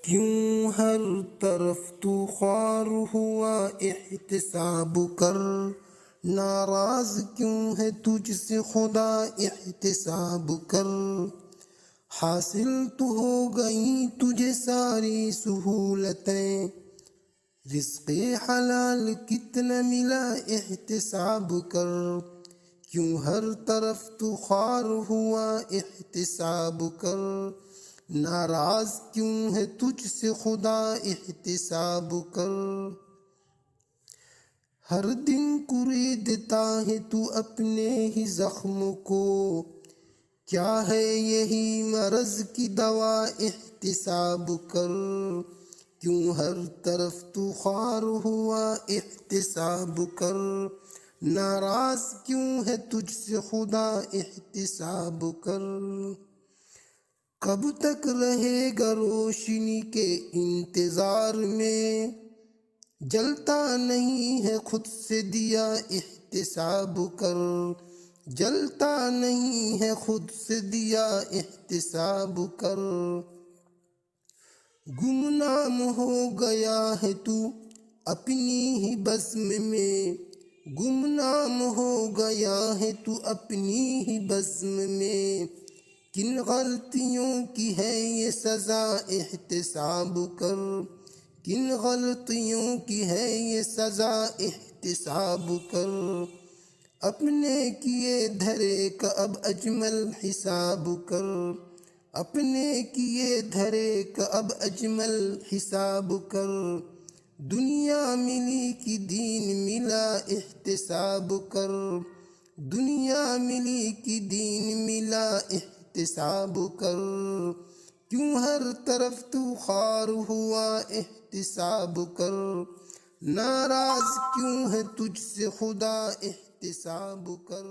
کیوں ہر طرف تو خوار ہوا احتساب کر، ناراض کیوں ہے تجھ سے خدا احتساب کر، حاصل تو ہو گئی تجھے ساری سہولتیں، رزق حلال کتنا ملا احتساب کر، کیوں ہر طرف تو خوار ہوا احتساب کر، ناراض کیوں ہے تجھ سے خدا احتساب کر، ہر دن کوریدتا ہے تو اپنے ہی زخم کو، کیا ہے یہی مرض کی دوا احتساب کر، کیوں ہر طرف تو خوار ہوا احتساب کر، ناراض کیوں ہے تجھ سے خدا احتساب کر، کب تک رہے گا روشنی کے انتظار میں، جلتا نہیں ہے خود سے دیا احتساب کر، جلتا نہیں ہے خود سے دیا احتساب کر، گمنام ہو گیا ہے تو اپنی ہی بزم میں، گمنام ہو گیا ہے تو اپنی ہی بزم میں، کن غلطیوں کی ہے یہ سزا احتساب کر، کن غلطیوں کی ہے یہ سزا احتساب کر، اپنے کیے دھرے کا اب اجمل حساب کر، اپنے کیے دھرے کا اب اجمل حساب کر، دنیا ملی کہ دین ملا احتساب کر، دنیا ملی کہ دین ملا احتساب کر، کیوں ہر طرف تو خوار ہوا احتساب کر، ناراض کیوں ہے تجھ سے خدا احتساب کر۔